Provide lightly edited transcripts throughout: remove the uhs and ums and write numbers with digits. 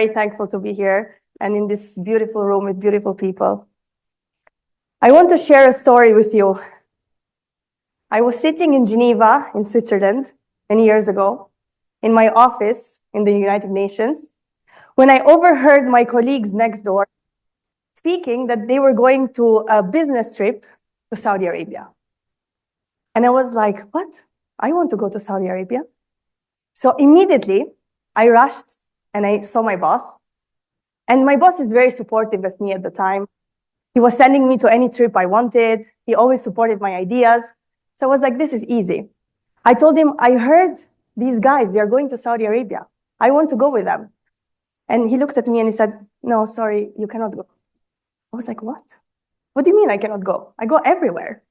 very thankful to be here and in this beautiful room with beautiful people. I want to share a story with you. I was sitting in Geneva, in Switzerland, many years ago, in my office in the United Nations, when I overheard my colleagues next door speaking that they were going to a business trip to Saudi Arabia. And I was like, what? I want to go to Saudi Arabia. So immediately, I rushed and I saw my boss. And my boss is very supportive of me at the time. He was sending me to any trip I wanted. He always supported my ideas. So I was like, this is easy. I told him, I heard these guys, they are going to Saudi Arabia. I want to go with them. And he looked at me and he said, no, sorry, you cannot go. I was like, what? What do you mean I cannot go? I go everywhere.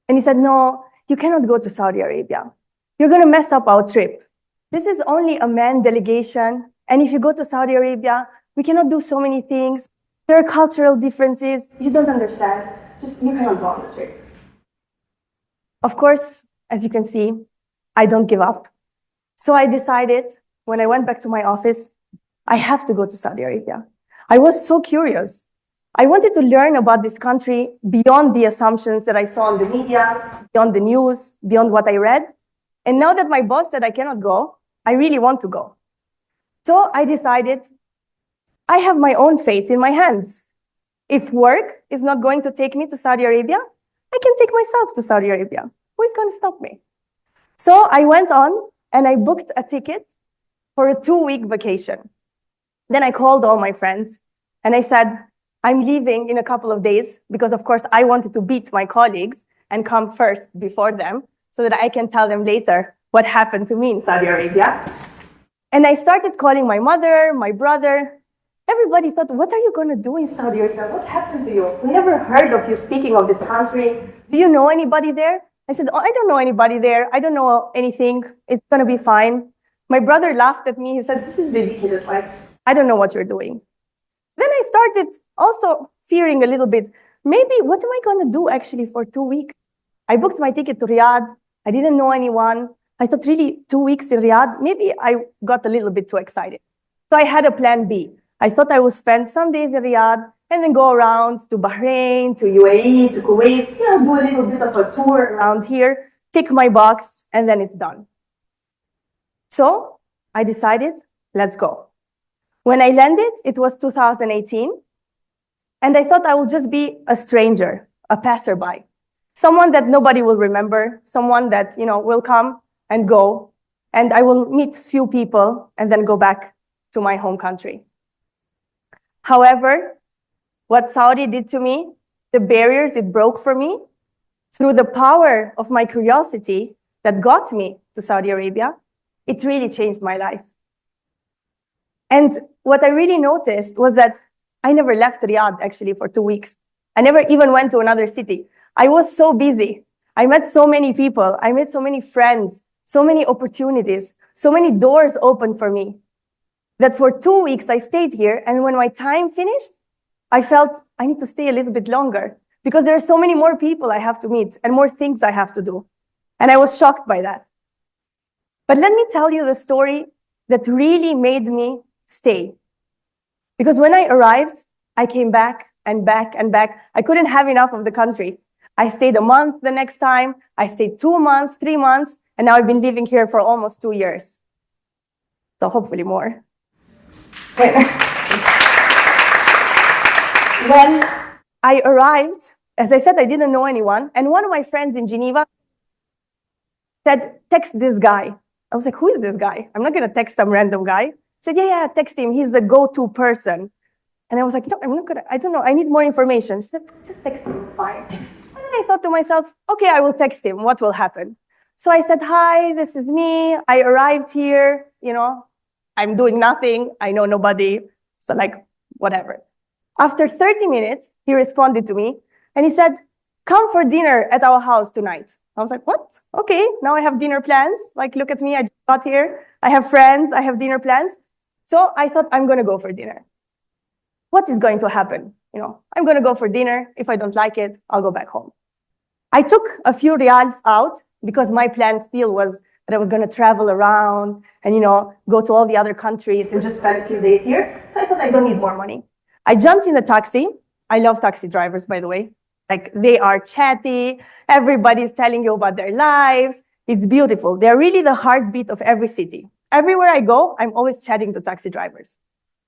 And he said, no, you cannot go to Saudi Arabia. You're going to mess up our trip. This is only a man delegation. And if you go to Saudi Arabia, we cannot do so many things. There are cultural differences. You don't understand. You cannot go on the trip. Of course, as you can see, I don't give up. So I decided, when I went back to my office, I have to go to Saudi Arabia. I was so curious. I wanted to learn about this country beyond the assumptions that I saw in the media, beyond the news, beyond what I read. And now that my boss said I cannot go, I really want to go. So I decided I have my own fate in my hands. If work is not going to take me to Saudi Arabia, I can take myself to Saudi Arabia. Who is going to stop me? So I went on and I booked a ticket for a 2-week vacation. Then I called all my friends and I said, I'm leaving in a couple of days because, of course, I wanted to beat my colleagues and come first before them so that I can tell them later what happened to me in Saudi Arabia. And I started calling my mother, my brother. Everybody thought, what are you going to do in Saudi Arabia? What happened to you? We never heard of you speaking of this country. Do you know anybody there? I said, oh, I don't know anybody there. I don't know anything. It's going to be fine. My brother laughed at me. He said, this is ridiculous. Like, I don't know what you're doing. Then I started also fearing a little bit. Maybe, what am I going to do actually for 2 weeks? I booked my ticket to Riyadh. I didn't know anyone. I thought, really, 2 weeks in Riyadh? Maybe I got a little bit too excited. So I had a plan B. I thought I would spend some days in Riyadh and then go around to Bahrain, to UAE, to Kuwait, do a little bit of a tour around here, tick my box, and then it's done. So I decided, let's go. When I landed, it was 2018, and I thought I will just be a stranger, a passerby, someone that nobody will remember, someone that will come and go, and I will meet few people and then go back to my home country. However, what Saudi did to me, the barriers it broke for me, through the power of my curiosity that got me to Saudi Arabia, it really changed my life. And what I really noticed was that I never left Riyadh actually for 2 weeks. I never even went to another city. I was so busy. I met so many people. I met so many friends, so many opportunities, so many doors opened for me that for 2 weeks I stayed here. And when my time finished, I felt I need to stay a little bit longer because there are so many more people I have to meet and more things I have to do. And I was shocked by that. But let me tell you the story that really made me stay. Because when I arrived, I came back and back and back. I couldn't have enough of the country. I stayed a month the next time. I stayed 2 months, 3 months, and now I've been living here for almost 2 years. So hopefully more. When I arrived, as I said, I didn't know anyone. And one of my friends in Geneva said, text this guy. I was like, who is this guy? I'm not going to text some random guy. He said, yeah, text him. He's the go-to person. And I was like, no, I'm not going to, I don't know. I need more information. She said, just text him. It's fine. And then I thought to myself, okay, I will text him. What will happen? So I said, hi, this is me. I arrived here. I'm doing nothing. I know nobody. So whatever. After 30 minutes, he responded to me and he said, come for dinner at our house tonight. I was like, what? Okay, now I have dinner plans. Look at me, I just got here. I have friends, I have dinner plans. So I thought I'm going to go for dinner. What is going to happen? I'm going to go for dinner. If I don't like it, I'll go back home. I took a few riyals out because my plan still was that I was going to travel around and, go to all the other countries and just spend a few days here. So I thought I don't need more money. I jumped in the taxi. I love taxi drivers, by the way. Like, they are chatty. Everybody's telling you about their lives. It's beautiful. They're really the heartbeat of every city. Everywhere I go, I'm always chatting to taxi drivers.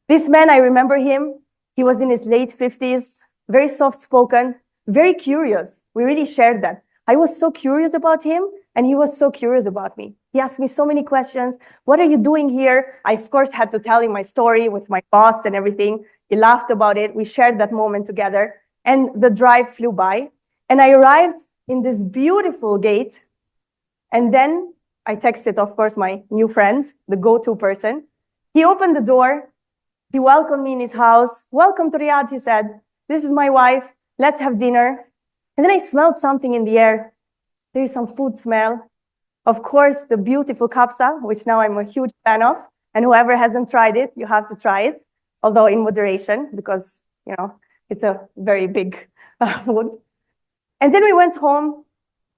This man, I remember him. He was in his late 50s, very soft-spoken, very curious. We really shared that. I was so curious about him, and he was so curious about me. He asked me so many questions. What are you doing here? I, of course, had to tell him my story with my boss and everything. He laughed about it. We shared that moment together, and the drive flew by. And I arrived in this beautiful gate, and then I texted, of course, my new friend, the go-to person. He opened the door. He welcomed me in his house. Welcome to Riyadh, he said. This is my wife. Let's have dinner. And then I smelled something in the air. There is some food smell. Of course, the beautiful kabsa, which now I'm a huge fan of. And whoever hasn't tried it, you have to try it, although in moderation, because, it's a very big food. And then we went home.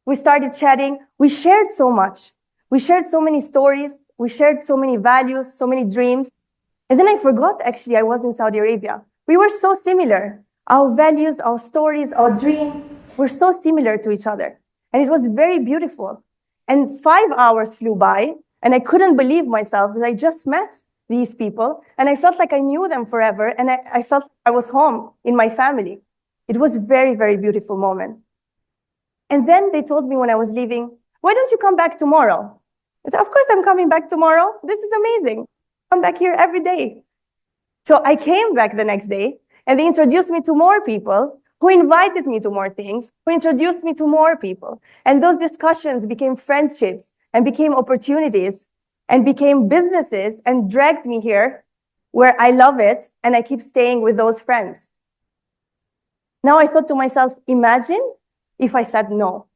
We started chatting. We shared so much. We shared so many stories. We shared so many values, so many dreams. And then I forgot, actually, I was in Saudi Arabia. We were so similar. Our values, our stories, our dreams were so similar to each other. And it was very beautiful. And 5 hours flew by, and I couldn't believe myself that I just met these people, and I felt like I knew them forever, and I felt like I was home in my family. It was a very, very beautiful moment. And then they told me when I was leaving, why don't you come back tomorrow? I said, of course I'm coming back tomorrow. This is amazing. Come back here every day. So I came back the next day, and they introduced me to more people who invited me to more things, who introduced me to more people. And those discussions became friendships and became opportunities and became businesses and dragged me here where I love it, and I keep staying with those friends. Now I thought to myself, imagine if I said no.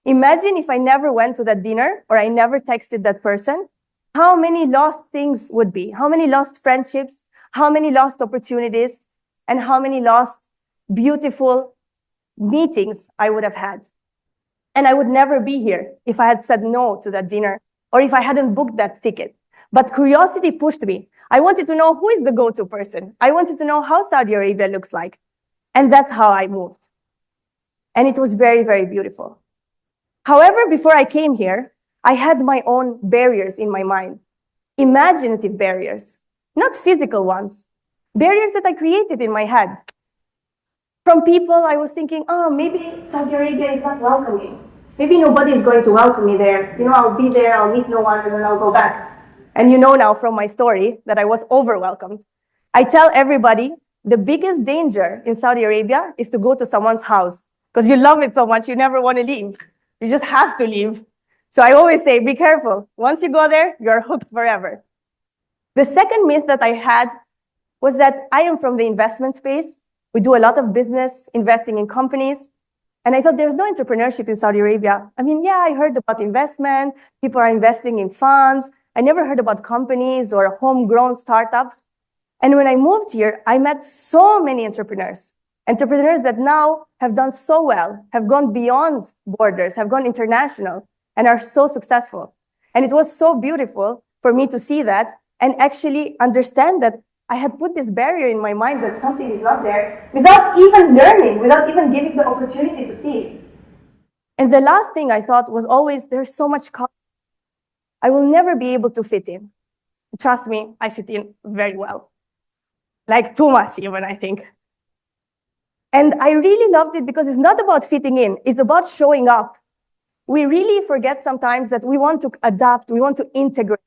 Imagine if I never went to that dinner or I never texted that person, how many lost things would be, how many lost friendships, how many lost opportunities, and how many lost beautiful meetings I would have had. And I would never be here if I had said no to that dinner or if I hadn't booked that ticket. But curiosity pushed me. I wanted to know who is the go-to person. I wanted to know how Saudi Arabia looks like. And that's how I moved. And it was very, very beautiful. However, before I came here, I had my own barriers in my mind, imaginative barriers, not physical ones, barriers that I created in my head. From people, I was thinking, maybe Saudi Arabia is not welcoming. Maybe nobody is going to welcome me there. I'll be there, I'll meet no one, and then I'll go back. And you know now from my story that I was over-welcomed. I tell everybody, the biggest danger in Saudi Arabia is to go to someone's house because you love it so much, you never want to leave. You just have to leave. So I always say, be careful. Once you go there, you're hooked forever. The second myth that I had was that I am from the investment space. We do a lot of business, investing in companies. And I thought there's no entrepreneurship in Saudi Arabia. I heard about investment. People are investing in funds. I never heard about companies or homegrown startups. And when I moved here, I met so many entrepreneurs that now have done so well, have gone beyond borders, have gone international, and are so successful. And it was so beautiful for me to see that and actually understand that I had put this barrier in my mind that something is not there without even learning, without even giving the opportunity to see it. And the last thing I thought was always, there's so much culture. I will never be able to fit in. Trust me, I fit in very well. Like too much even, I think. And I really loved it because it's not about fitting in, it's about showing up. We really forget sometimes that we want to adapt, we want to integrate.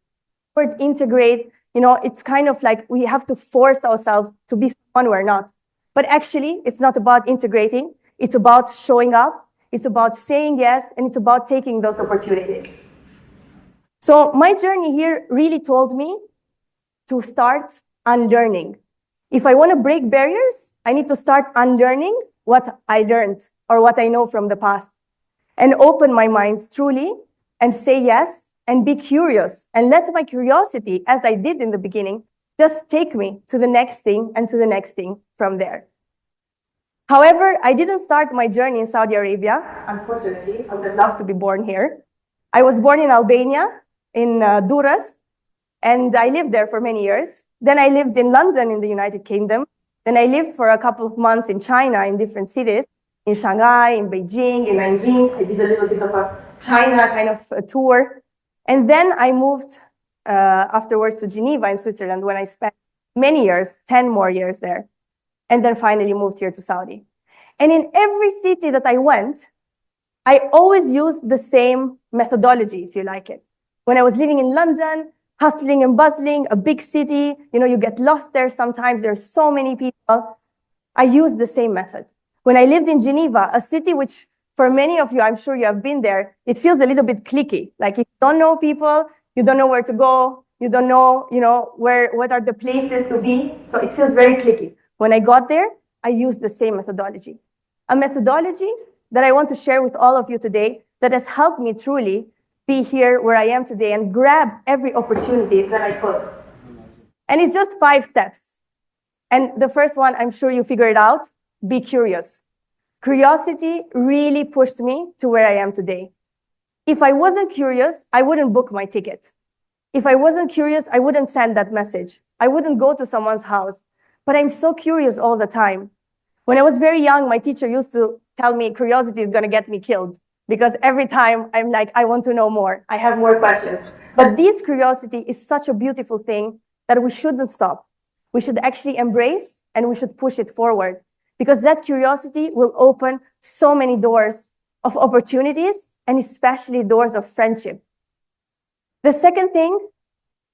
The word integrate, it's kind of like we have to force ourselves to be someone we're not. But actually, it's not about integrating. It's about showing up. It's about saying yes, and it's about taking those opportunities. So my journey here really told me to start unlearning. If I want to break barriers, I need to start unlearning what I learned or what I know from the past and open my mind truly and say yes and be curious and let my curiosity, as I did in the beginning, just take me to the next thing and to the next thing from there. However, I didn't start my journey in Saudi Arabia. Unfortunately, I would have loved to be born here. I was born in Albania, in Durrës, and I lived there for many years. Then I lived in London in the United Kingdom. Then I lived for a couple of months in China, in different cities, in Shanghai, in Beijing, in Nanjing. I did a little bit of a China kind of a tour. And then I moved afterwards to Geneva in Switzerland, when I spent many years, 10 more years there. And then finally moved here to Saudi. And in every city that I went, I always used the same methodology, if you like it. When I was living in London, hustling and bustling, a big city, you get lost there sometimes, there's so many people. I used the same method. When I lived in Geneva, a city which for many of you, I'm sure you have been there, it feels a little bit cliquey. Like if you don't know people, you don't know where to go, you don't know, what are the places to be. So it feels very cliquey. When I got there, I used the same methodology. A methodology that I want to share with all of you today that has helped me truly be here where I am today and grab every opportunity that I could. And it's just 5 steps. And the first one, I'm sure you figure it out, be curious. Curiosity really pushed me to where I am today. If I wasn't curious, I wouldn't book my ticket. If I wasn't curious, I wouldn't send that message. I wouldn't go to someone's house. But I'm so curious all the time. When I was very young, my teacher used to tell me curiosity is going to get me killed, because every time I'm like, I want to know more. I have more questions. But this curiosity is such a beautiful thing that we shouldn't stop. We should actually embrace and we should push it forward, because that curiosity will open so many doors of opportunities and especially doors of friendship. The second thing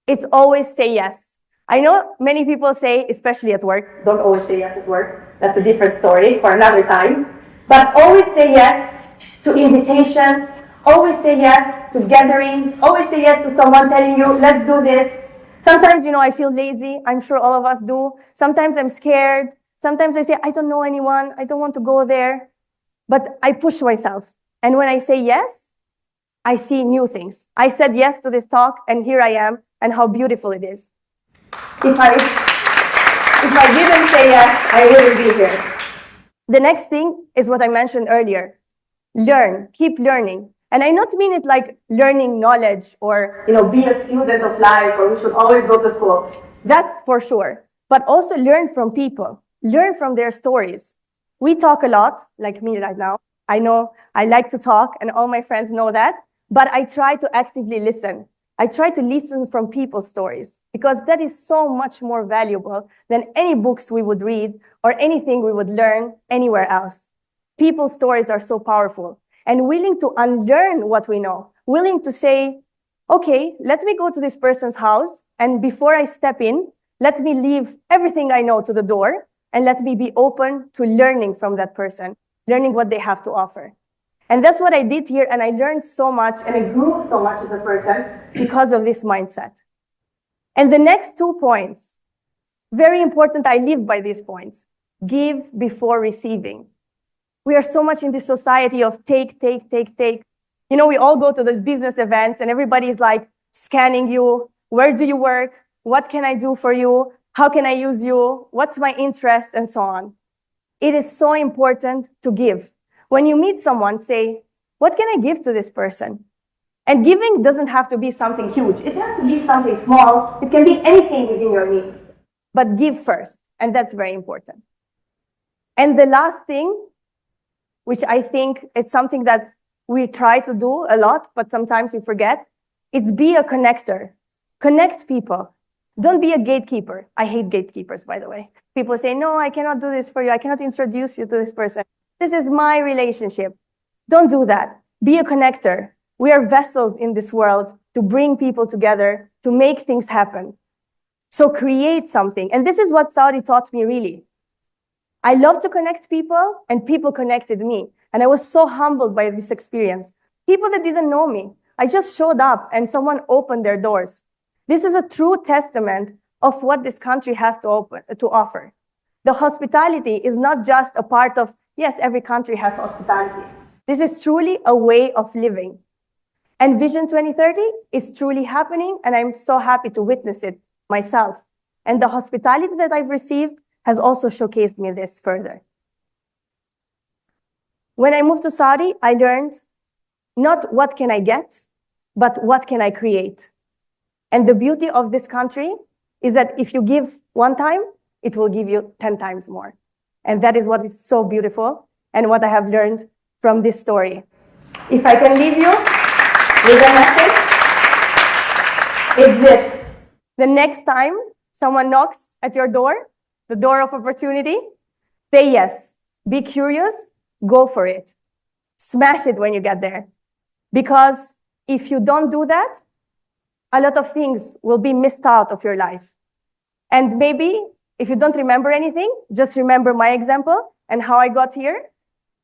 is always say yes. I know many people say, especially at work, don't always say yes at work. That's a different story for another time. But always say yes to invitations, always say yes to gatherings, always say yes to someone telling you, let's do this. Sometimes, I feel lazy. I'm sure all of us do. Sometimes I'm scared. Sometimes I say, I don't know anyone. I don't want to go there. But I push myself. And when I say yes, I see new things. I said yes to this talk, and here I am, and how beautiful it is. If I didn't say yes, I wouldn't be here. The next thing is what I mentioned earlier. Learn, keep learning. And I not mean it like learning knowledge or, be a student of life, or we should always go to school. That's for sure. But also learn from people. Learn from their stories. We talk a lot, like me right now. I know I like to talk, and all my friends know that. But I try to actively listen. I try to listen from people's stories, because that is so much more valuable than any books we would read or anything we would learn anywhere else. People's stories are so powerful, and willing to unlearn what we know, willing to say, okay, let me go to this person's house, and before I step in, let me leave everything I know to the door, and let me be open to learning from that person, learning what they have to offer. And that's what I did here, and I learned so much, and I grew so much as a person because of this mindset. And the next 2 points, very important, I live by these points. Give before receiving. We are so much in this society of take, take, take, take. We all go to those business events, and everybody's like scanning you. Where do you work? What can I do for you? How can I use you? What's my interest? And so on. It is so important to give. When you meet someone, say, what can I give to this person? And giving doesn't have to be something huge. It has to be something small. It can be anything within your means. But give first, and that's very important. And the last thing, which I think it's something that we try to do a lot, but sometimes we forget, it's be a connector. Connect people. Don't be a gatekeeper. I hate gatekeepers, by the way. People say, no, I cannot do this for you. I cannot introduce you to this person. This is my relationship. Don't do that. Be a connector. We are vessels in this world to bring people together, to make things happen. So create something. And this is what Saudi taught me, really. I love to connect people, and people connected me. And I was so humbled by this experience. People that didn't know me. I just showed up, and someone opened their doors. This is a true testament of what this country has to offer. The hospitality is not just a part of, yes, every country has hospitality. This is truly a way of living. And Vision 2030 is truly happening, and I'm so happy to witness it myself. And the hospitality that I've received has also showcased me this further. When I moved to Saudi, I learned not what can I get, but what can I create? And the beauty of this country is that if you give one time, it will give you 10 times more. And that is what is so beautiful and what I have learned from this story. If I can leave you with a message, is this. The next time someone knocks at your door, the door of opportunity, say yes. Be curious, go for it. Smash it when you get there. Because if you don't do that, a lot of things will be missed out of your life. And maybe if you don't remember anything, just remember my example and how I got here.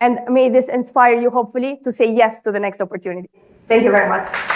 And may this inspire you, hopefully, to say yes to the next opportunity. Thank you very much.